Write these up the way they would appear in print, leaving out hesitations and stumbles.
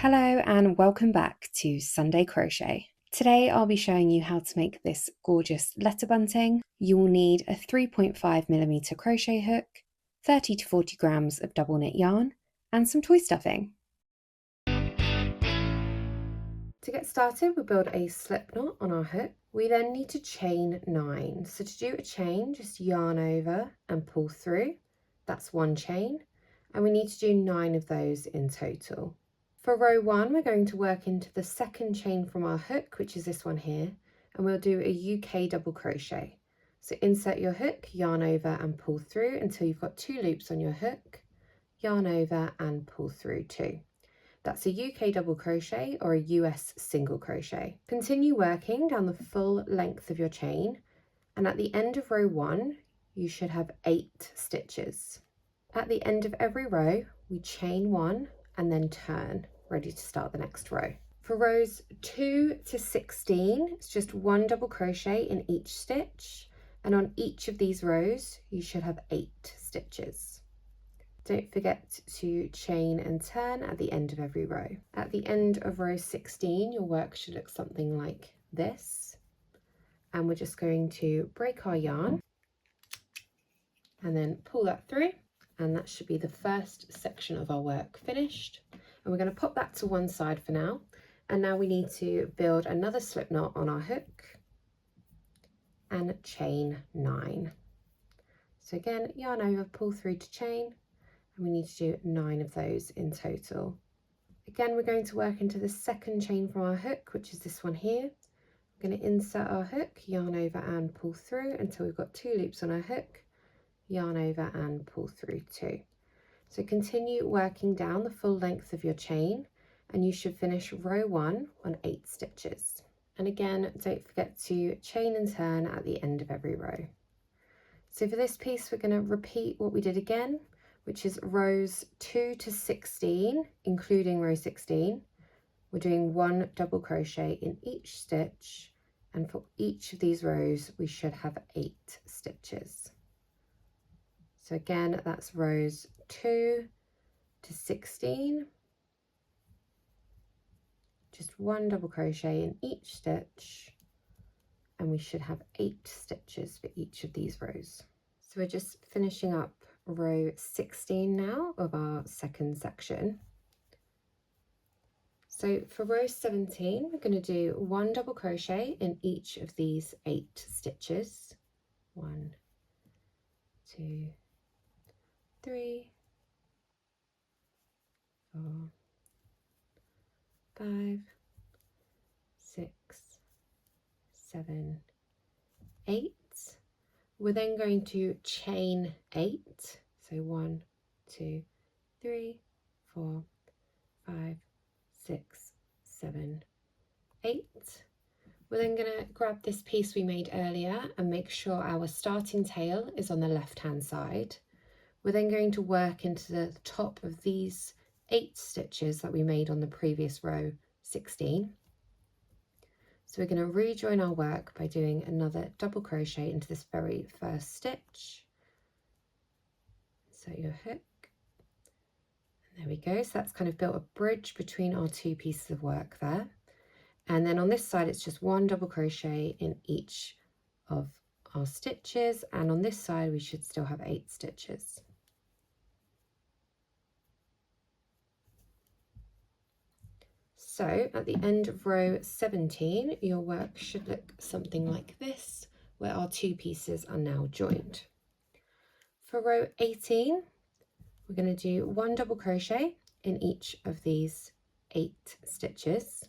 Hello and welcome back to Sunday Crochet. Today I'll be showing you how to make this gorgeous letter bunting. You will need a 3.5mm crochet hook, 30 to 40 grams of double knit yarn and some toy stuffing. To get started, we'll build a slip knot on our hook. We then need to chain 9. So to do a chain, just yarn over and pull through. That's one chain, and we need to do 9 of those in total. For row 1, we're going to work into the second chain from our hook, which is this one here, and we'll do a UK double crochet. So insert your hook, yarn over and pull through until you've got 2 loops on your hook, yarn over and pull through 2. That's a UK double crochet or a US single crochet. Continue working down the full length of your chain, and at the end of row 1 you should have 8 stitches. At the end of every row we chain 1 and then turn, ready to start the next row. For rows 2 to 16 it's just 1 double crochet in each stitch, and on each of these rows you should have 8 stitches. Don't forget to chain and turn at the end of every row. At the end of row 16, your work should look something like this. And we're just going to break our yarn and then pull that through. And that should be the first section of our work finished. And we're going to pop that to one side for now. And now we need to build another slip knot on our hook and chain 9. So again, yarn over, pull through to chain. And we need to do 9 of those in total. Again, we're going to work into the second chain from our hook, which is this one here. We're going to insert our hook, yarn over and pull through until we've got 2 loops on our hook, yarn over and pull through 2. So continue working down the full length of your chain and you should finish row 1 on 8 stitches. And again, don't forget to chain and turn at the end of every row. So for this piece, we're going to repeat what we did again, which is rows 2 to 16, including row 16. We're doing 1 double crochet in each stitch, and for each of these rows we should have 8 stitches. So again, that's rows 2 to 16, just 1 double crochet in each stitch, and we should have 8 stitches for each of these rows. So we're just finishing up row 16 now of our second section. So for row 17 we're going to do 1 double crochet in each of these 8 stitches. 1, 2, 3, 4, 5, 6, 7, 8. We're then going to chain 8, so 1, 2, 3, 4, 5, 6, 7, 8. We're then going to grab this piece we made earlier and make sure our starting tail is on the left hand side. We're then going to work into the top of these 8 stitches that we made on the previous row 16. So we're going to rejoin our work by doing another double crochet into this very first stitch. So your hook, and there we go. So that's kind of built a bridge between our 2 pieces of work there. And then on this side, it's just 1 double crochet in each of our stitches. And on this side, we should still have 8 stitches. So at the end of row 17, your work should look something like this, where our 2 pieces are now joined. For row 18, we're going to do 1 double crochet in each of these 8 stitches.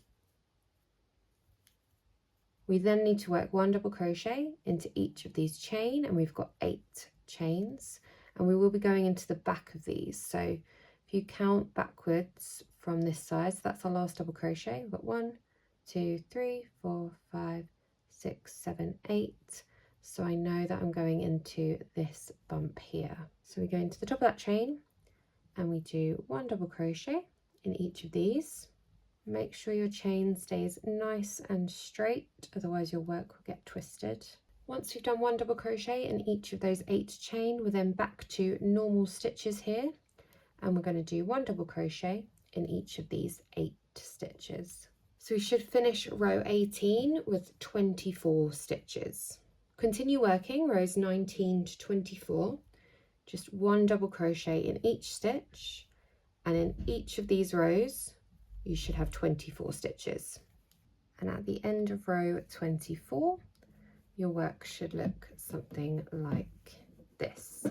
We then need to work 1 double crochet into each of these chain, and we've got 8 chains, and we will be going into the back of these. So if you count backwards from this side, so that's our last double crochet. We've got 1, 2, 3, 4, 5, 6, 7, 8. So I know that I'm going into this bump here. So we go into the top of that chain and we do 1 double crochet in each of these. Make sure your chain stays nice and straight, otherwise your work will get twisted. Once you've done 1 double crochet in each of those 8 chain, we're then back to normal stitches here, and we're going to do 1 double crochet in each of these 8 stitches. So we should finish row 18 with 24 stitches. Continue working rows 19 to 24, just 1 double crochet in each stitch, and in each of these rows you should have 24 stitches. And at the end of row 24, your work should look something like this.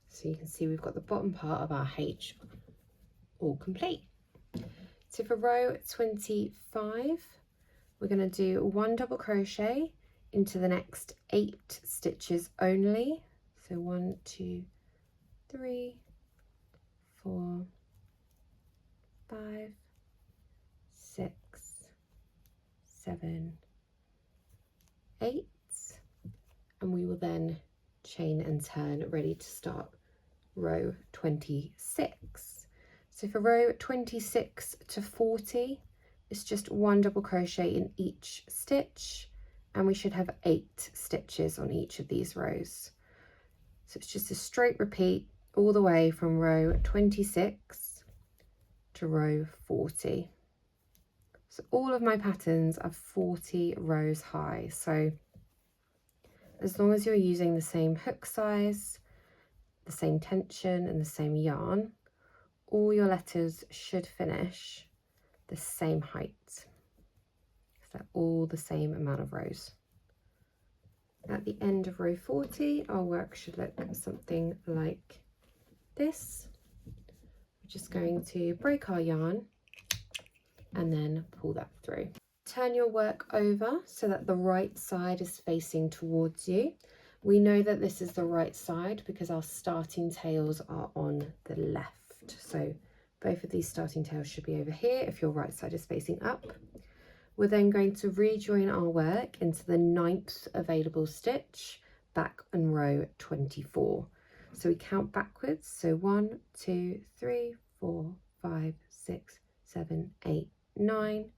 So you can see we've got the bottom part of our H all complete. So for row 25, we're going to do 1 double crochet into the next 8 stitches only. So 1, 2, 3, 4, 5, 6, 7, 8, and we will then chain and turn, ready to start row 26. So for row 26 to 40, it's just 1 double crochet in each stitch, and we should have 8 stitches on each of these rows. So it's just a straight repeat all the way from row 26 to row 40. So all of my patterns are 40 rows high. So as long as you're using the same hook size, the same tension and the same yarn, all your letters should finish the same height. So they're all the same amount of rows. At the end of row 40, our work should look something like this. We're just going to break our yarn and then pull that through. Turn your work over so that the right side is facing towards you. We know that this is the right side because our starting tails are on the left. So both of these starting tails should be over here if your right side is facing up. We're then going to rejoin our work into the 9th available stitch back on row 24. So we count backwards. So 1, 2, 3, 4, 5, 6, 7, 8, 9.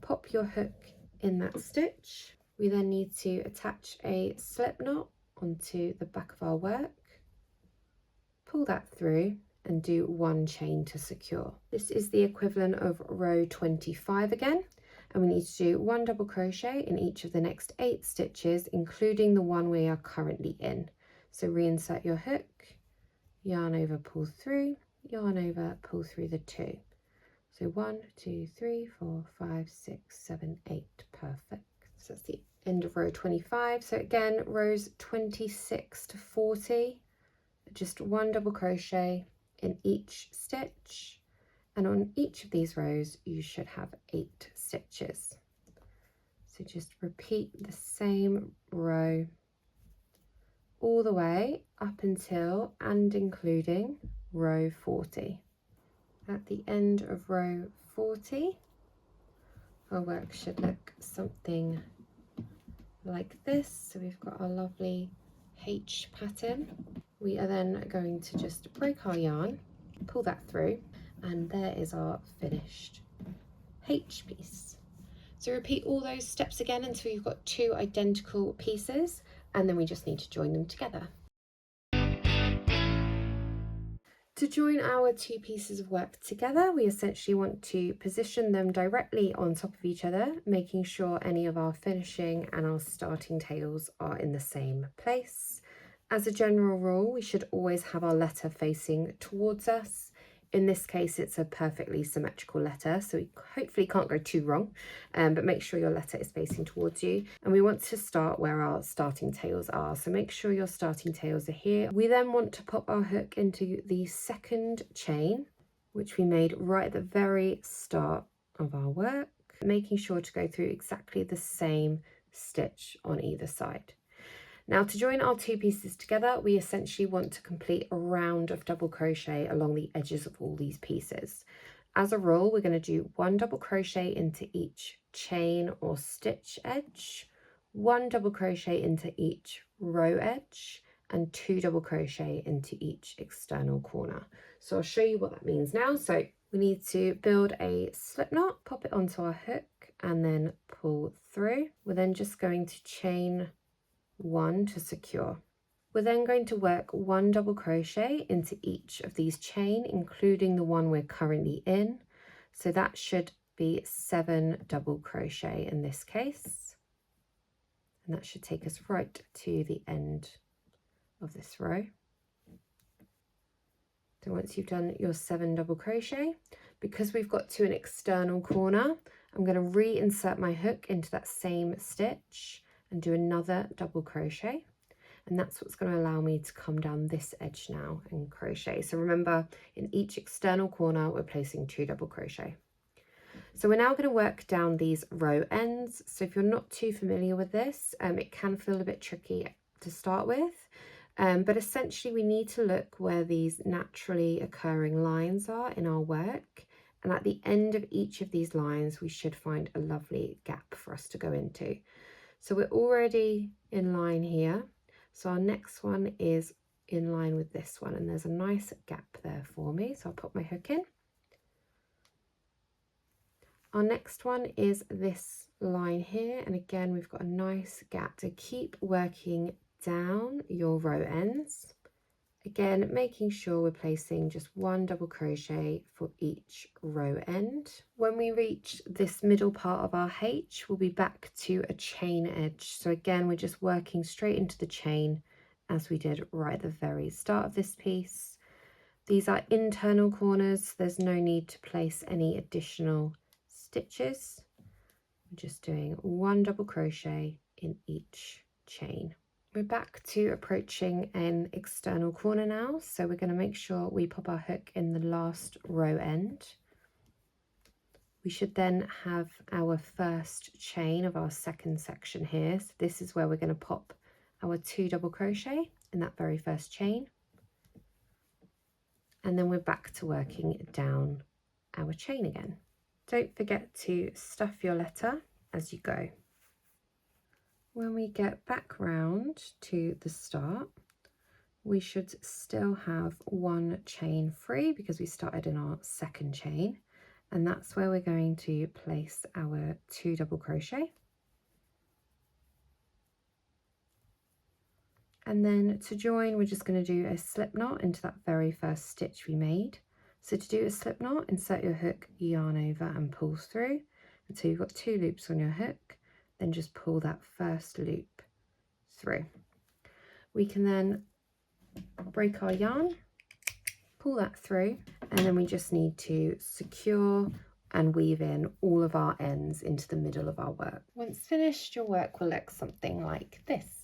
Pop your hook in that stitch. We then need to attach a slip knot onto the back of our work, pull that through and do 1 chain to secure. This is the equivalent of row 25 again, and we need to do 1 double crochet in each of the next 8 stitches, including the one we are currently in. So reinsert your hook, yarn over, pull through, yarn over, pull through the 2. So 1, 2, 3, 4, 5, 6, 7, 8, perfect. So that's the end of row 25. So again, rows 26 to 40, just 1 double crochet in each stitch, and on each of these rows you should have 8 stitches. So just repeat the same row all the way up until and including row 40. At the end of row 40, our work should look something like this. So we've got our lovely H pattern. We are then going to just break our yarn, pull that through, and there is our finished H piece. So repeat all those steps again until you've got 2 identical pieces, and then we just need to join them together. To join our 2 pieces of work together, we essentially want to position them directly on top of each other, making sure any of our finishing and our starting tails are in the same place. As a general rule, we should always have our letter facing towards us. In this case, it's a perfectly symmetrical letter, so we hopefully can't go too wrong, but make sure your letter is facing towards you. And we want to start where our starting tails are, so make sure your starting tails are here. We then want to pop our hook into the 2nd chain, which we made right at the very start of our work, making sure to go through exactly the same stitch on either side. Now, to join our 2 pieces together, we essentially want to complete a round of double crochet along the edges of all these pieces. As a rule, we're going to do 1 double crochet into each chain or stitch edge, 1 double crochet into each row edge, and 2 double crochet into each external corner. So I'll show you what that means now. So we need to build a slip knot, pop it onto our hook, and then pull through. We're then just going to chain 1 to secure. We're then going to work 1 double crochet into each of these chain, including the one we're currently in. So that should be 7 double crochet in this case. And that should take us right to the end of this row. So once you've done your 7 double crochet, because we've got to an external corner, I'm going to reinsert my hook into that same stitch and do another double crochet. And that's what's going to allow me to come down this edge now and crochet. So remember, in each external corner, we're placing 2 double crochet. So we're now going to work down these row ends. So if you're not too familiar with this, it can feel a bit tricky to start with. But essentially we need to look where these naturally occurring lines are in our work. And at the end of each of these lines, we should find a lovely gap for us to go into. So we're already in line here. So our next one is in line with this one, and there's a nice gap there for me. So I'll put my hook in. Our next one is this line here, and again we've got a nice gap. To keep working down your row ends, again making sure we're placing just 1 double crochet for each row end. When we reach this middle part of our H, we'll be back to a chain edge. So again, we're just working straight into the chain as we did right at the very start of this piece. These are internal corners, there's no need to place any additional stitches. I'm just doing 1 double crochet in each chain. We're back to approaching an external corner now, so we're going to make sure we pop our hook in the last row end. We should then have our first chain of our second section here. So this is where we're going to pop our 2 double crochet in that very first chain. And then we're back to working down our chain again. Don't forget to stuff your letter as you go. When we get back round to the start, we should still have 1 chain free because we started in our second chain, and that's where we're going to place our 2 double crochet. And then to join, we're just going to do a slip knot into that very first stitch we made. So to do a slip knot, insert your hook, yarn over and pull through until you've got 2 loops on your hook. Then just pull that first loop through. We can then break our yarn, pull that through, and then we just need to secure and weave in all of our ends into the middle of our work. Once finished, your work will look something like this.